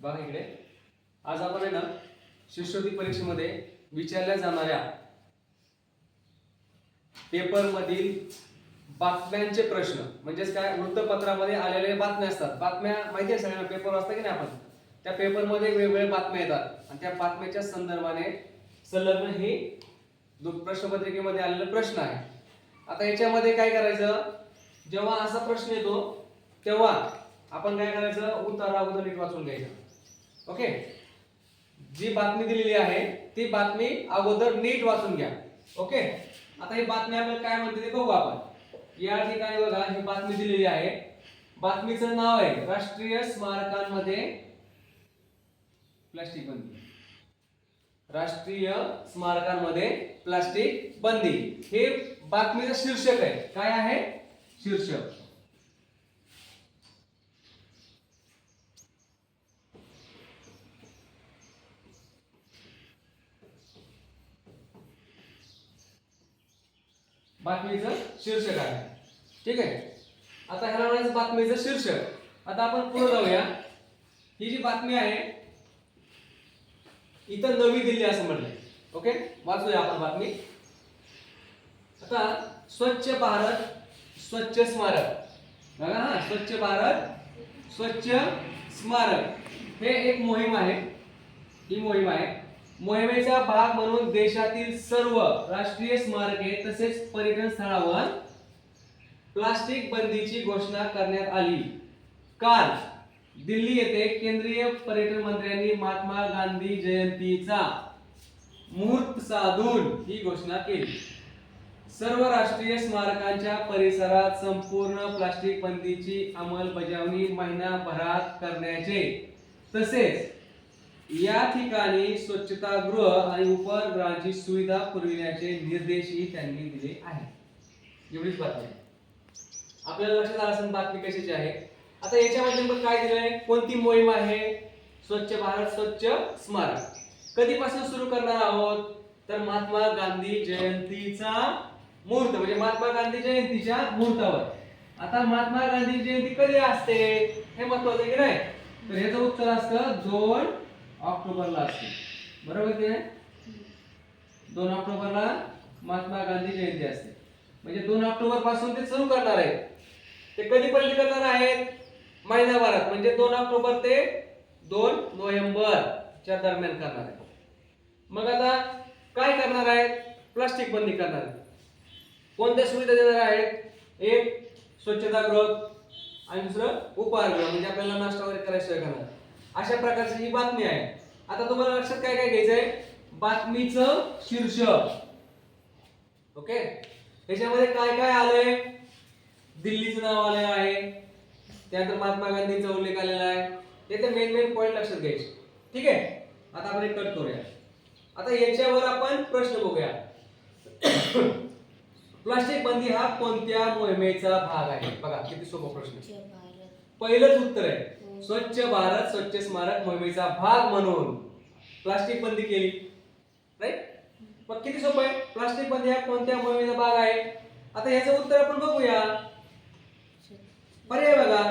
बघा इकडे, आज आपण आहे ना शिष्यवृत्ती परीक्षेमध्ये विचारल्या जाणाऱ्या पेपर मधील बातम्यांचे प्रश्न, म्हणजेच काय, वृत्तपत्रामध्ये आलेले बातम्या असतात. बातम्या माहिती आहे सगळ्यांना, पेपर वाचता की नाही आपण, त्या पेपर मध्ये वेगवेगळ्या बातम्या येतात आणि त्या बातम्याच्या संदर्भाने संलग्न हे प्रश्नपत्रिकेमध्ये आलेले प्रश्न आहे. आता याच्यामध्ये काय करायचं, जेव्हा असा प्रश्न येतो तेव्हा आपण काय करायचं, उत्तर अगोदर नीट वाचून घ्यायचं. ओके, जी बातमी दिलेली आहे ती बातमी अगोदर नीट वाचून घ्या. ओके, आता ही बातमी आपल्याला काय म्हणते ते बघू आपण. या ठिकाणी बघा, ही बातमी दिलेली आहे. बातमीचं नाव आहे राष्ट्रीय स्मारकांमध्ये प्लास्टिक बंदी. राष्ट्रीय स्मारकांमध्ये प्लास्टिक बंदी हे बातमीचं शीर्षक आहे. काय आहे शीर्षक? बातमीचं शीर्षक आहे. ठीक आहे, आता ह्याला म्हणायचं बातमीचं शीर्षक. आता आपण पुढे जाऊया. ही जी बातमी आहे इथं नवी दिल्ली असं म्हटलंय. ओके, वाचूया आपण बातमी. आता स्वच्छ भारत स्वच्छ स्मारक, बघा हा, स्वच्छ भारत स्वच्छ स्मारक हे एक मोहीम आहे. ही मोहीम आहे. मोहिमेचा भाग म्हणून देशातील सर्व राष्ट्रीय स्मारके तसेच पर्यटन स्थळावर प्लास्टिक बंदीची घोषणा करण्यात आली. काल दिल्ली येथे केंद्रीय पर्यटन मंत्र्यांनी महात्मा गांधी जयंतीचा मुहूर्त साधून ही घोषणा केली. सर्व राष्ट्रीय स्मारकांच्या परिसरात संपूर्ण प्लास्टिक बंदीची अंमलबजावणी महिनाभरात करण्याचे तसेच या ठिकाणी स्वच्छतागृह आणि उपहारगृहांची सुविधा पुरविण्याचे निर्देशही त्यांनी दिले आहेत. एवढीच बातमी आपल्याला लक्षात आलं असेल बातमी कशाची आहे. आता याच्यामध्ये मग काय दिलंय, कोणती मोहीम आहे? स्वच्छ भारत स्वच्छ स्मारक. कधीपासून सुरू करणार आहोत, तर महात्मा गांधी जयंतीचा मुहूर्त, म्हणजे महात्मा गांधी जयंतीच्या मुहूर्तावर. आता महात्मा गांधी जयंती कधी असते हे महत्वाचं आहे की नाही, तर याचं उत्तर असतं 2 ऑक्टोबरला असते. बरोबर की नाही? 2 ऑक्टोबरला महात्मा गांधी जयंती असते. म्हणजे 2 ऑक्टोबर पासून ते सुरू करणार आहेत. ते कधीपर्यंत करणार आहेत? महिनाभरात, म्हणजे 2 ऑक्टोबर ते 2 नोव्हेंबरच्या दरम्यान करणार आहेत. मग आता काय करणार आहेत? प्लास्टिक बंदी करणार आहेत. कोणत्या सुविधा देणार आहेत? एक स्वच्छतागृह आणि दुसरं उपहारगृह, म्हणजे आपल्याला नाश्ता वगैरे करायचं करणार. अशा प्रकारची ही बातमी आहे. आता तुम्हाला लक्षात काय काय घ्यायचंय, बातमीचं शीर्षक. ओके, त्याच्यामध्ये काय काय आलंय, दिल्लीचं नाव आलेलं आहे, त्यानंतर महात्मा गांधींचा उल्लेख आलेला आहे. ते मेन पॉइंट लक्षात घ्यायचे. ठीक आहे, आता आपण एक कट करूया. आता याच्यावर आपण प्रश्न बघूया. प्लास्टिक बंदी हा कोणत्या मोहिमेचा भाग आहे? बघा किती सोपा प्रश्न. पहिलंच उत्तर आहे स्वच्छ भारत स्वच्छ स्मारक मोहिमेचा भाग म्हणून प्लास्टिक बंदी केली. राईट, मग किती सोपं आहे. प्लास्टिक बंदी हा कोणत्या मोहिमेचा भाग आहे? आता याचं उत्तर आपण बघूया. पर्याय बघा,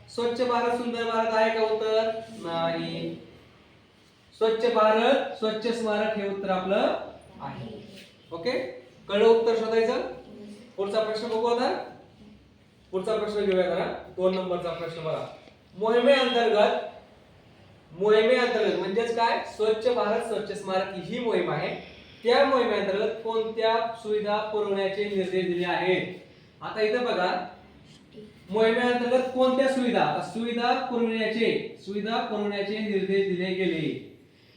स्वच्छ भारत सुंदर भारत आहे का उत्तर? नाही. स्वच्छ भारत स्वच्छ स्मारक हे उत्तर आपलं आहे. ओके, कळलं उत्तर शोधायचं. पुढचा प्रश्न बघू. आता पुढचा प्रश्न घेऊया जरा. 2 नंबरचा प्रश्न बघा. मोहिमेअंतर्गत म्हणजेच काय, स्वच्छ भारत स्वच्छ स्मारक ही मोहीम आहे. त्या मोहिमेअंतर्गत कोणत्या सुविधा पुरवण्याचे निर्देश दिले आहेत? आता इथे बघा, मोहिमेअंतर्गत कोणत्या सुविधा पुरवण्याचे निर्देश दिले गेले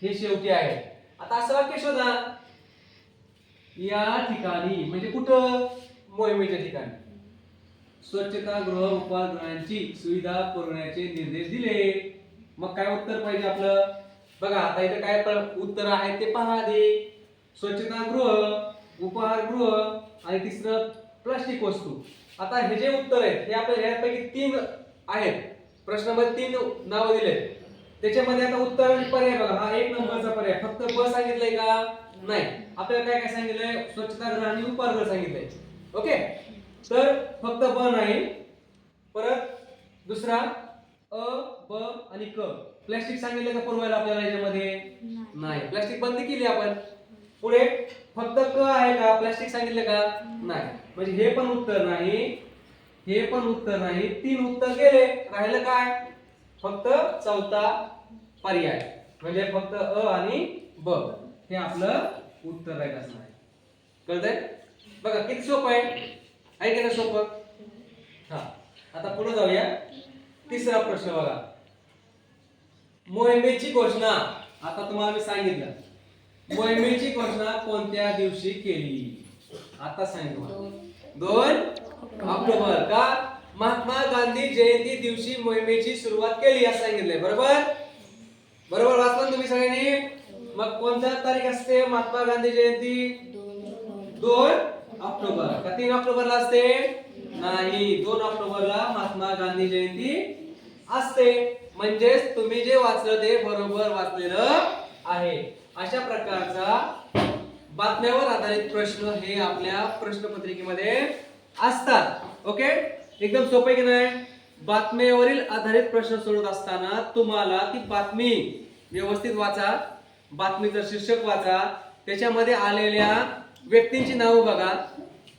हे शेवटी आहे. आता असं वाक्य शोधा. या ठिकाणी म्हणजे कुठं? मोहिमेच्या ठिकाणी स्वच्छतागृह उपहारगृहांची सुविधा पुरवण्याचे निर्देश दिले. मग काय उत्तर पाहिजे आपलं? बघा आता इथे काय उत्तर आहे ते पहा आधी. स्वच्छतागृह, उपहारगृह आणि तिसरं प्लास्टिक वस्तू. आता हे जे उत्तर आहेत हे आपल्याला यापैकी 3 आहेत. प्रश्नामध्ये 3 नाव दिले. त्याच्यामध्ये आता उत्तर पर्याय बघा, हा 1 नंबरचा पर्याय. फक्त ब सांगितलंय का? नाही. आपल्याला काय काय सांगितलंय? स्वच्छतागृह आणि उपहारगृह सांगितलंय. ओके, तर फक्त ब नाही, परत दुसरा अ, ब आणि क प्लास्टिक सांगितलं का पुरवायला आपल्याला याच्यामध्ये? नाही, प्लास्टिक बंद केली आपण. पुढे फक्त क आहे का? प्लास्टिक सांगितलं का? नाही. म्हणजे हे पण उत्तर नाही, हे पण उत्तर नाही, 3 उत्तर गेले. राहिलं काय? फक्त चौथा पर्याय म्हणजे फक्त अ आणि ब हे आपलं उत्तर राहील असं आहे. कळतंय? बघा किती सोपं आहे की नाही सोपं? हा, आता पुढे जाऊया. तिसरा प्रश्न बघा. मोहिमेची घोषणा, आता तुम्हाला मी सांगितलं मोहिमेची घोषणा कोणत्या दिवशी केली? आता सांगितलं 2 ऑक्टोबर का? महात्मा गांधी जयंती दिवशी मोहिमेची सुरुवात केली असं सांगितलंय. बरोबर? बरोबर वाचलं तुम्ही सगळ्यांनी? मग कोणत्या तारीख असते महात्मा गांधी जयंती? 2 ऑक्टोबर का 3 ऑक्टोबरला असते? नाही, 2 ऑक्टोबरला महात्मा गांधी जयंती असते. म्हणजेच तुम्ही जे वाचलं ते बरोबर वाचलेलं आहे. अशा प्रकारचा बातम्यावर आधारित प्रश्न हे आपल्या प्रश्नपत्रिकेमध्ये असतात. ओके, एकदम सोपं आहे की नाही? बातम्यावरील आधारित प्रश्न सोडवत असताना तुम्हाला ती बातमी व्यवस्थित वाचा, बातमीचं शीर्षक वाचा, त्याच्यामध्ये आलेल्या व्यक्तींची नावं बघा.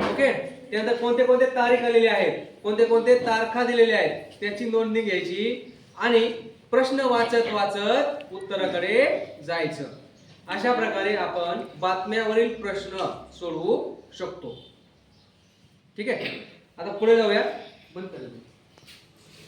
ओके, त्यानंतर कोणते कोणते तारीख आलेले आहेत, कोणते कोणते तारखा दिलेल्या आहेत त्याची नोंदणी घ्यायची आणि प्रश्न वाचत वाचत उत्तराकडे जायचं. अशा प्रकारे आपण बातम्यावरील प्रश्न सोडवू शकतो. ठीक आहे, आता पुढे जाऊया. बंद करूया.